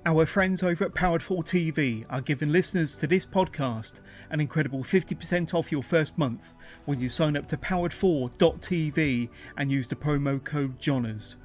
Our friends over at Powered4 TV are giving listeners to this podcast an incredible 50% off your first month when you sign up to powered4.tv and use the promo code JONAS.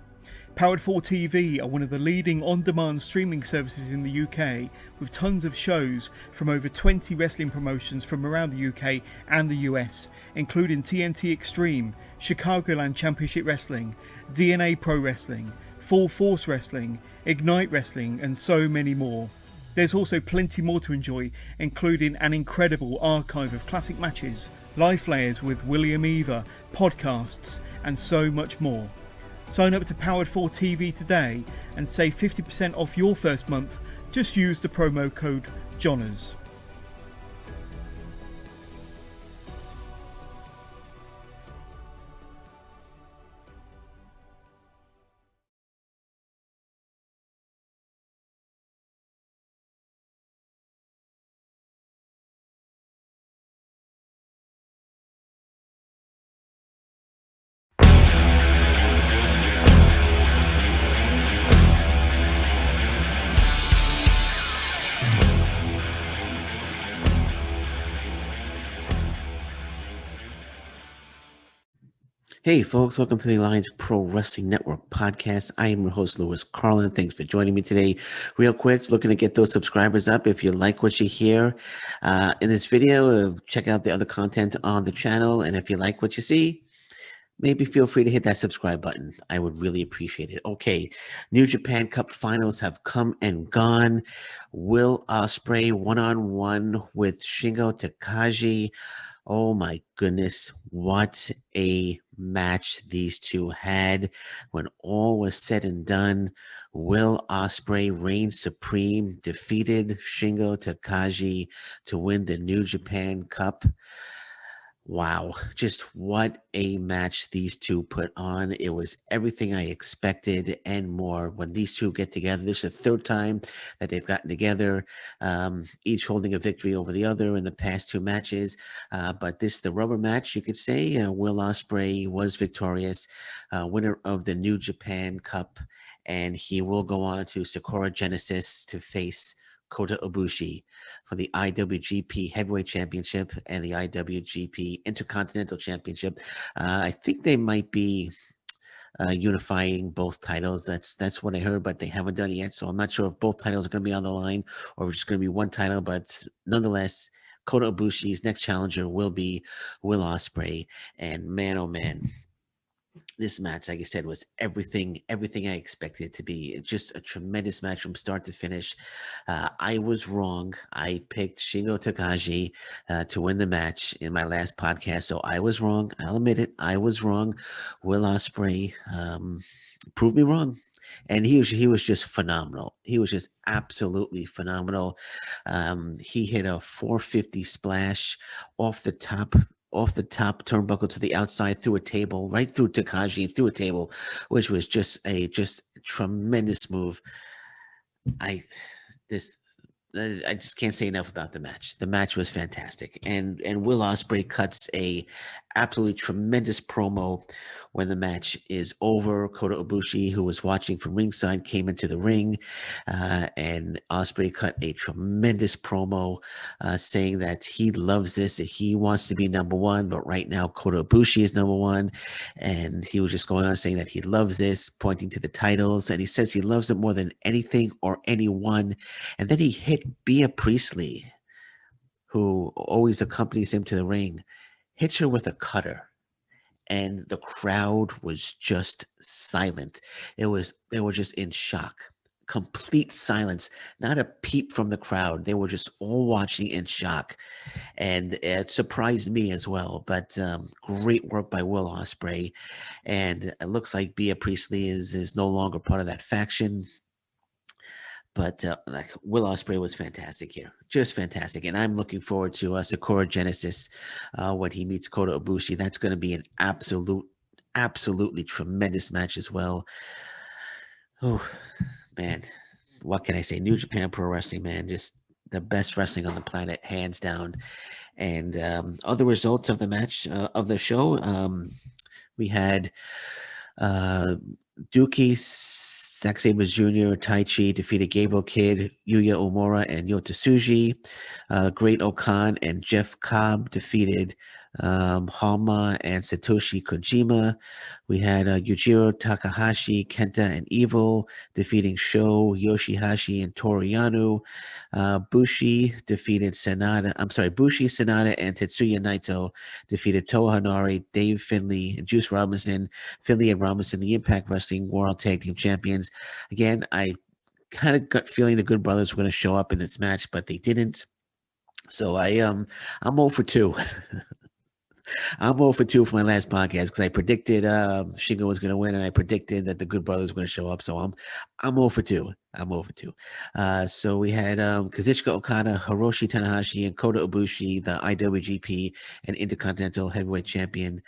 Powered4 TV are one of the leading on-demand streaming services in the UK, with tons of shows from over 20 wrestling promotions from around the UK and the US, including TNT Extreme, Chicagoland Championship Wrestling, DNA Pro Wrestling, Full Force Wrestling, Ignite Wrestling, and so many more. There's also plenty more to enjoy, including an incredible archive of classic matches, live layers with William Eva, podcasts, and so much more. Sign up to Powered4 TV today and save 50% off your first month. Just use the promo code JONAS. Hey folks, welcome to the Alliance Pro Wrestling Network podcast. I am your host, Lewis Carlin. Thanks for joining me today. Real quick, looking to get those subscribers up. If you like what you hear in this video, check out the other content on the channel. And if you like what you see, maybe feel free to hit that subscribe button. I would really appreciate it. Okay, New Japan Cup finals have come and gone. Will Ospreay one-on-one with Shingo Takagi. Oh my goodness, what a match these two had. When all was said and done, Will Ospreay reigned supreme, defeated Shingo Takagi to win the New Japan Cup. Wow, just what a match these two put on. It was everything I expected and more. When these two get together, this is the third time that they've gotten together, each holding a victory over the other in the past two matches. But this, the rubber match, you could say. Will Ospreay was victorious, winner of the New Japan Cup, and he will go on to Sakura Genesis to face Kota Ibushi for the IWGP Heavyweight Championship and the IWGP Intercontinental Championship. I think they might be unifying both titles. That's what I heard, but they haven't done it yet. So I'm not sure if both titles are going to be on the line or just going to be one title. But nonetheless, Kota Ibushi's next challenger will be Will Ospreay. And man, oh man, this match, like I said, was everything I expected it to be. Just a tremendous match from start to finish. I was wrong. I picked Shingo Takagi to win the match in my last podcast, so I was wrong. I'll admit it. I was wrong. Will Ospreay proved me wrong. And he was just phenomenal. He was just absolutely phenomenal. He hit a 450 splash off the top turnbuckle to the outside through a table, right through Takagi, through a table, which was just a tremendous move. I just can't say enough about the match. The match was fantastic, and Will Ospreay cuts a absolutely tremendous promo when the match is over. Kota Ibushi, who was watching from ringside, came into the ring, and Ospreay cut a tremendous promo saying that he loves this, that he wants to be number one, but right now Kota Ibushi is number one, and he was just going on saying that he loves this, pointing to the titles, and he says he loves it more than anything or anyone. And then he hit Bea Priestley, who always accompanies him to the ring, hits her with a cutter. And the crowd was just silent. They were just in shock. Complete silence, not a peep from the crowd. They were just all watching in shock. And it surprised me as well. But great work by Will Ospreay. And it looks like Bea Priestley is no longer part of that faction. But like Will Ospreay was fantastic here, just fantastic, and I'm looking forward to Sakura Genesis when he meets Kota Ibushi. That's going to be an absolutely tremendous match as well. Oh man, what can I say? New Japan Pro Wrestling, man, just the best wrestling on the planet, hands down. And other results of the match of the show, we had Dookie Zack Sabre Jr., Tai Chi defeated Gabriel Kidd, Yuya Uemura, and Yota Tsuji. Great Okan and Jeff Cobb defeated Halma and Satoshi Kojima. We had Yujiro Takahashi, Kenta, and Evil defeating Sho, Yoshihashi, and Toriyano. Bushi defeated Sanada. I'm sorry, Bushi, Sanada, and Tetsuya Naito defeated Toa Hanare, Dave Finlay, and Juice Robinson. Finlay and Robinson, the Impact Wrestling World Tag Team Champions. Again, I kind of got feeling the Good Brothers were going to show up in this match, but they didn't. So I'm 0 for 2. I'm 0 for 2 for my last podcast because I predicted Shingo was going to win, and I predicted that the Good Brothers were going to show up. So I'm 0 for 2. I'm 0 for 2. So we had Kazuchika Okada, Hiroshi Tanahashi, and Kota Ibushi, the IWGP and Intercontinental Heavyweight Champion,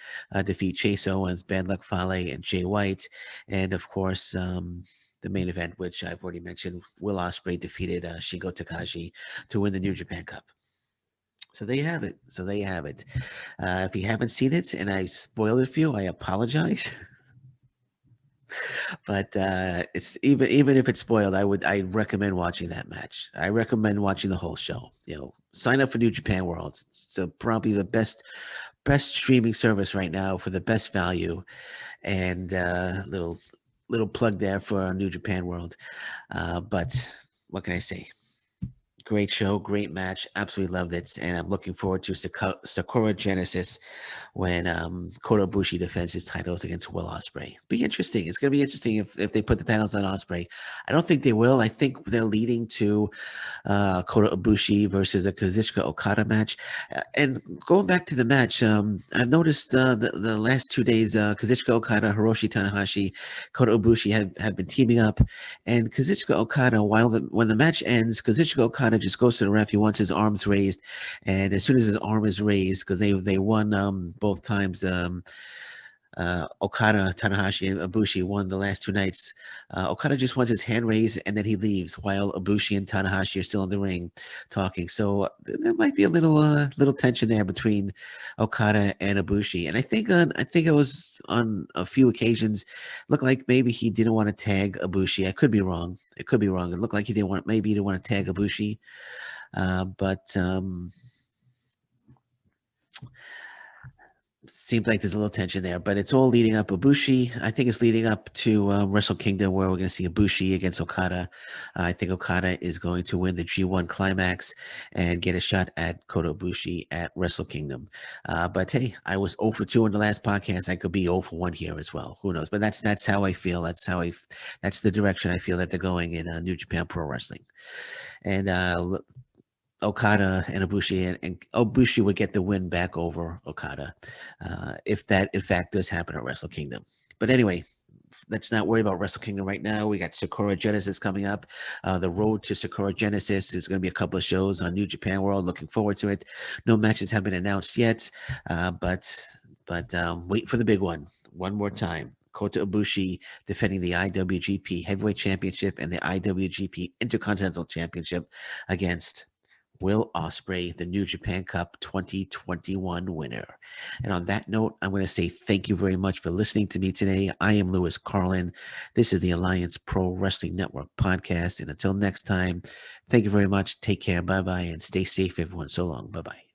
defeat Chase Owens, Bad Luck Fale, and Jay White. And of course, the main event, which I've already mentioned, Will Ospreay defeated Shingo Takagi to win the New Japan Cup. So there you have it. If you haven't seen it and I spoiled it for you, I apologize. But it's even if it's spoiled, I recommend watching that match. I recommend watching the whole show. Sign up for New Japan World. It's probably the best streaming service right now for the best value. And little plug there for New Japan World. But what can I say? Great show, great match. Absolutely loved it. And I'm looking forward to Sakura Genesis when Kota Ibushi defends his titles against Will Ospreay. Be interesting. It's going to be interesting if they put the titles on Ospreay. I don't think they will. I think they're leading to Kota Ibushi versus a Kazuchika Okada match. And going back to the match, I've noticed the last 2 days, Kazuchika Okada, Hiroshi Tanahashi, Kota Ibushi have been teaming up. And Kazuchika Okada, when the match ends, Kazuchika Okada just goes to the ref. He wants his arms raised, and as soon as his arm is raised, because they won both times. Okada, Tanahashi, and Ibushi won the last 2 nights. Okada just wants his hand raised, and then he leaves while Ibushi and Tanahashi are still in the ring talking. So there might be a little tension there between Okada and Ibushi. And I think it was on a few occasions looked like maybe he didn't want to tag Ibushi. I could be wrong. It could be wrong. It looked like he didn't want to tag Ibushi, but. Seems like there's a little tension there, but it's all leading up. Ibushi, I think it's leading up to Wrestle Kingdom, where we're going to see Ibushi against Okada. I think Okada is going to win the G1 Climax and get a shot at Kota Ibushi at Wrestle Kingdom. But hey, I was 0 for 2 in the last podcast. I could be 0 for 1 here as well. Who knows? But that's how I feel. That's the direction I feel that they're going in New Japan Pro Wrestling. And Okada and Ibushi, and Ibushi would get the win back over Okada if that in fact does happen at Wrestle Kingdom. But anyway, let's not worry about Wrestle Kingdom right now. We got Sakura Genesis coming up. The road to Sakura Genesis is going to be a couple of shows on New Japan World. Looking forward to it. No matches have been announced yet, but wait for the big one. One more time. Kota Ibushi defending the IWGP Heavyweight Championship and the IWGP Intercontinental Championship against Will Ospreay, the New Japan Cup 2021 winner. And on that note, I'm going to say thank you very much for listening to me today. I am Lewis Carlin. This is the Alliance Pro Wrestling Network podcast. And until next time, thank you very much. Take care. Bye-bye. And stay safe, everyone. So long. Bye-bye.